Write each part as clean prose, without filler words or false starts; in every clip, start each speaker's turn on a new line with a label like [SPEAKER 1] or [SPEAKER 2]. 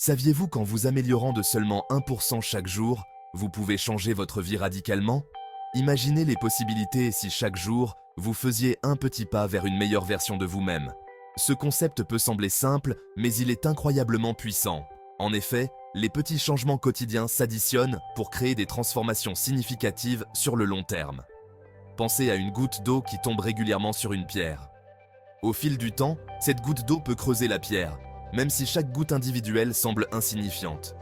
[SPEAKER 1] Saviez-vous qu'en vous améliorant de seulement 1% chaque jour, vous pouvez changer votre vie radicalement? Imaginez les possibilités si chaque jour, vous faisiez un petit pas vers une meilleure version de vous-même. Ce concept peut sembler simple, mais il est incroyablement puissant. En effet, les petits changements quotidiens s'additionnent pour créer des transformations significatives sur le long terme. Pensez à une goutte d'eau qui tombe régulièrement sur une pierre. Au fil du temps, cette goutte d'eau peut creuser la pierre, même si chaque goutte individuelle semble insignifiante.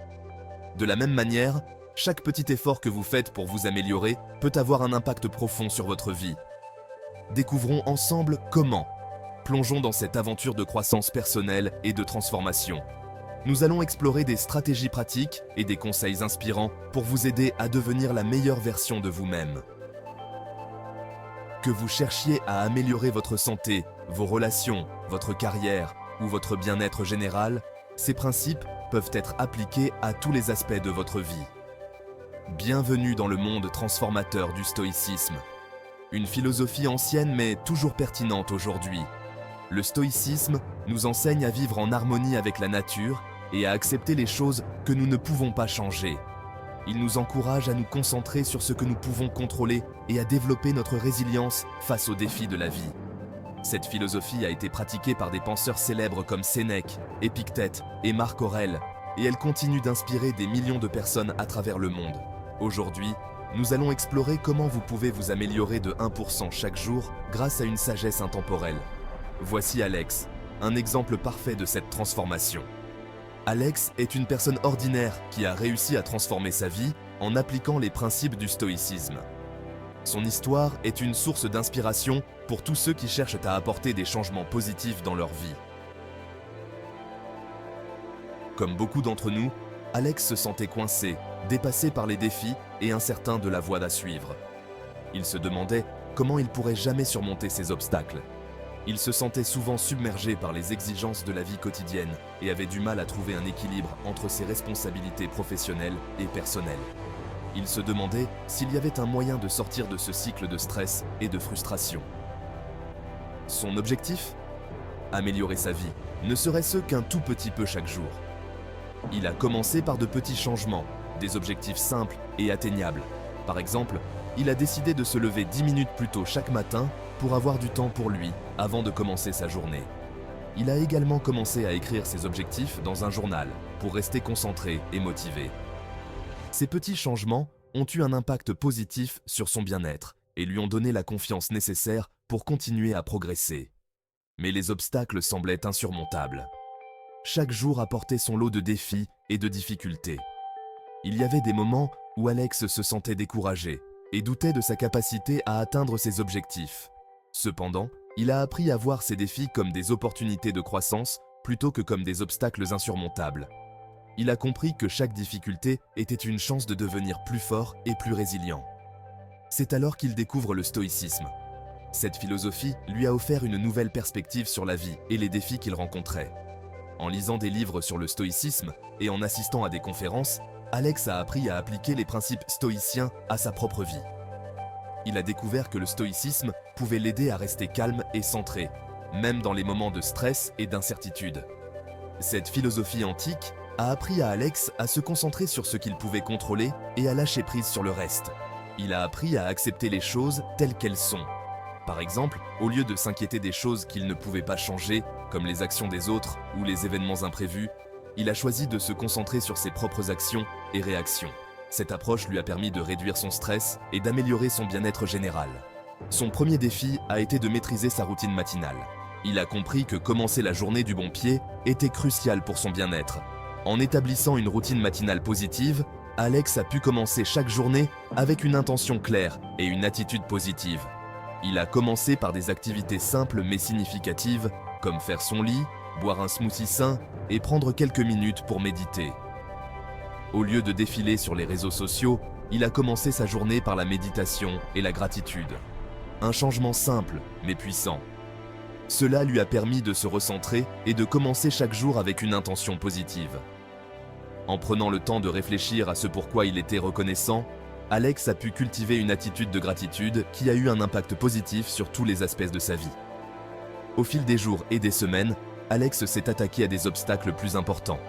[SPEAKER 1] De la même manière, chaque petit effort que vous faites pour vous améliorer peut avoir un impact profond sur votre vie. Découvrons ensemble comment. Plongeons dans cette aventure de croissance personnelle et de transformation. Nous allons explorer des stratégies pratiques et des conseils inspirants pour vous aider à devenir la meilleure version de vous-même. Que vous cherchiez à améliorer votre santé, vos relations, votre carrière ou votre bien-être général, ces principes peuvent être appliqués à tous les aspects de votre vie. Bienvenue dans le monde transformateur du stoïcisme. Une philosophie ancienne mais toujours pertinente aujourd'hui. Le stoïcisme nous enseigne à vivre en harmonie avec la nature et à accepter les choses que nous ne pouvons pas changer. Il nous encourage à nous concentrer sur ce que nous pouvons contrôler et à développer notre résilience face aux défis de la vie. Cette philosophie a été pratiquée par des penseurs célèbres comme Sénèque, Épictète et Marc Aurèle, et elle continue d'inspirer des millions de personnes à travers le monde. Aujourd'hui, nous allons explorer comment vous pouvez vous améliorer de 1% chaque jour grâce à une sagesse intemporelle. Voici Alex, un exemple parfait de cette transformation. Alex est une personne ordinaire qui a réussi à transformer sa vie en appliquant les principes du stoïcisme. Son histoire est une source d'inspiration pour tous ceux qui cherchent à apporter des changements positifs dans leur vie. Comme beaucoup d'entre nous, Alex se sentait coincé, dépassé par les défis et incertain de la voie à suivre. Il se demandait comment il pourrait jamais surmonter ces obstacles. Il se sentait souvent submergé par les exigences de la vie quotidienne et avait du mal à trouver un équilibre entre ses responsabilités professionnelles et personnelles. Il se demandait s'il y avait un moyen de sortir de ce cycle de stress et de frustration. Son objectif? Améliorer sa vie, ne serait-ce qu'un tout petit peu chaque jour. Il a commencé par de petits changements, des objectifs simples et atteignables. Par exemple, il a décidé de se lever 10 minutes plus tôt chaque matin pour avoir du temps pour lui avant de commencer sa journée. Il a également commencé à écrire ses objectifs dans un journal pour rester concentré et motivé. Ces petits changements ont eu un impact positif sur son bien-être et lui ont donné la confiance nécessaire pour continuer à progresser. Mais les obstacles semblaient insurmontables. Chaque jour apportait son lot de défis et de difficultés. Il y avait des moments où Alex se sentait découragé et doutait de sa capacité à atteindre ses objectifs. Cependant, il a appris à voir ces défis comme des opportunités de croissance plutôt que comme des obstacles insurmontables. Il a compris que chaque difficulté était une chance de devenir plus fort et plus résilient. C'est alors qu'il découvre le stoïcisme. Cette philosophie lui a offert une nouvelle perspective sur la vie et les défis qu'il rencontrait. En lisant des livres sur le stoïcisme et en assistant à des conférences, Alex a appris à appliquer les principes stoïciens à sa propre vie. Il a découvert que le stoïcisme pouvait l'aider à rester calme et centré, même dans les moments de stress et d'incertitude. Cette philosophie antique a appris à Alex à se concentrer sur ce qu'il pouvait contrôler et à lâcher prise sur le reste. Il a appris à accepter les choses telles qu'elles sont. Par exemple, au lieu de s'inquiéter des choses qu'il ne pouvait pas changer, comme les actions des autres ou les événements imprévus, il a choisi de se concentrer sur ses propres actions et réactions. Cette approche lui a permis de réduire son stress et d'améliorer son bien-être général. Son premier défi a été de maîtriser sa routine matinale. Il a compris que commencer la journée du bon pied était crucial pour son bien-être. En établissant une routine matinale positive, Alex a pu commencer chaque journée avec une intention claire et une attitude positive. Il a commencé par des activités simples mais significatives, comme faire son lit, boire un smoothie sain et prendre quelques minutes pour méditer. Au lieu de défiler sur les réseaux sociaux, il a commencé sa journée par la méditation et la gratitude. Un changement simple mais puissant. Cela lui a permis de se recentrer et de commencer chaque jour avec une intention positive. En prenant le temps de réfléchir à ce pourquoi il était reconnaissant, Alex a pu cultiver une attitude de gratitude qui a eu un impact positif sur tous les aspects de sa vie. Au fil des jours et des semaines, Alex s'est attaqué à des obstacles plus importants.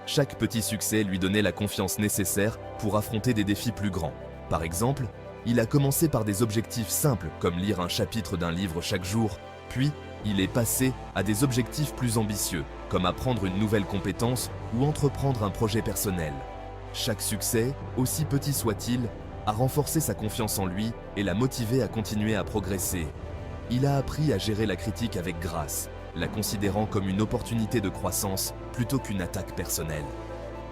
[SPEAKER 1] Chaque petit succès lui donnait la confiance nécessaire pour affronter des défis plus grands. Par exemple, il a commencé par des objectifs simples comme lire un chapitre d'un livre chaque jour, puis il est passé à des objectifs plus ambitieux comme apprendre une nouvelle compétence ou entreprendre un projet personnel. Chaque succès, aussi petit soit-il, a renforcé sa confiance en lui et l'a motivé à continuer à progresser. Il a appris à gérer la critique avec grâce, la considérant comme une opportunité de croissance plutôt qu'une attaque personnelle.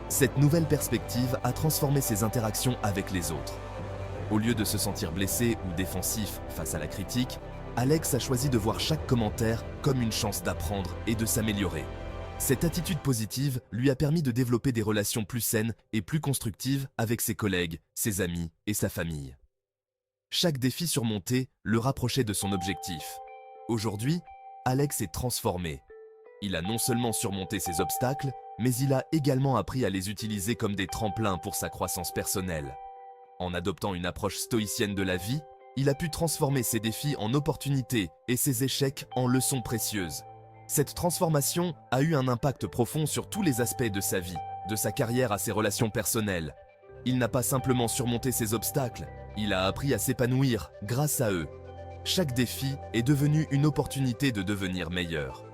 [SPEAKER 1] Cette nouvelle perspective a transformé ses interactions avec les autres. Au lieu de se sentir blessé ou défensif face à la critique, Alex a choisi de voir chaque commentaire comme une chance d'apprendre et de s'améliorer. Cette attitude positive lui a permis de développer des relations plus saines et plus constructives avec ses collègues, ses amis et sa famille. Chaque défi surmonté le rapprochait de son objectif. Aujourd'hui, Alex est transformé. Il a non seulement surmonté ses obstacles, mais il a également appris à les utiliser comme des tremplins pour sa croissance personnelle. En adoptant une approche stoïcienne de la vie, il a pu transformer ses défis en opportunités et ses échecs en leçons précieuses. Cette transformation a eu un impact profond sur tous les aspects de sa vie, de sa carrière à ses relations personnelles. Il n'a pas simplement surmonté ses obstacles, il a appris à s'épanouir grâce à eux. Chaque défi est devenu une opportunité de devenir meilleur.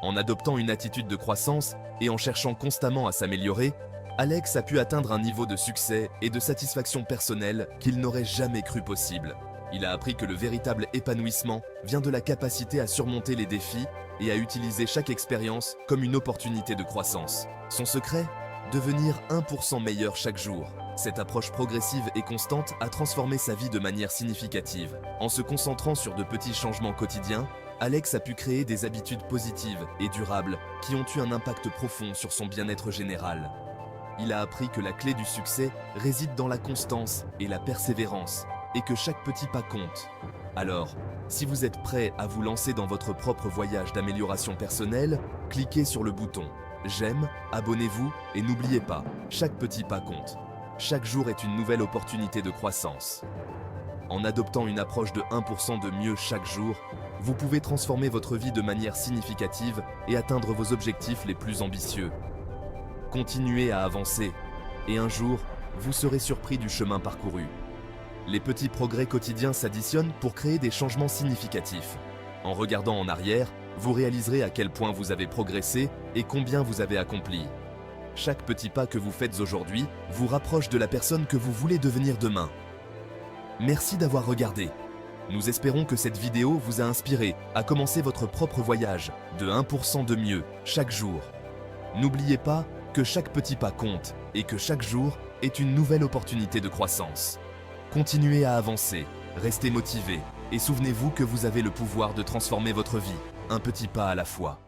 [SPEAKER 1] En adoptant une attitude de croissance et en cherchant constamment à s'améliorer, Alex a pu atteindre un niveau de succès et de satisfaction personnelle qu'il n'aurait jamais cru possible. Il a appris que le véritable épanouissement vient de la capacité à surmonter les défis et à utiliser chaque expérience comme une opportunité de croissance. Son secret ? Devenir 1% meilleur chaque jour. Cette approche progressive et constante a transformé sa vie de manière significative. En se concentrant sur de petits changements quotidiens, Alex a pu créer des habitudes positives et durables qui ont eu un impact profond sur son bien-être général. Il a appris que la clé du succès réside dans la constance et la persévérance, et que chaque petit pas compte. Alors, si vous êtes prêt à vous lancer dans votre propre voyage d'amélioration personnelle, cliquez sur le bouton j'aime, abonnez-vous et n'oubliez pas, chaque petit pas compte. Chaque jour est une nouvelle opportunité de croissance. En adoptant une approche de 1% de mieux chaque jour, vous pouvez transformer votre vie de manière significative et atteindre vos objectifs les plus ambitieux. Continuez à avancer, et un jour, vous serez surpris du chemin parcouru. Les petits progrès quotidiens s'additionnent pour créer des changements significatifs. En regardant en arrière, vous réaliserez à quel point vous avez progressé et combien vous avez accompli. Chaque petit pas que vous faites aujourd'hui vous rapproche de la personne que vous voulez devenir demain. Merci d'avoir regardé. Nous espérons que cette vidéo vous a inspiré à commencer votre propre voyage de 1% de mieux chaque jour. N'oubliez pas que chaque petit pas compte et que chaque jour est une nouvelle opportunité de croissance. Continuez à avancer, restez motivé et souvenez-vous que vous avez le pouvoir de transformer votre vie, un petit pas à la fois.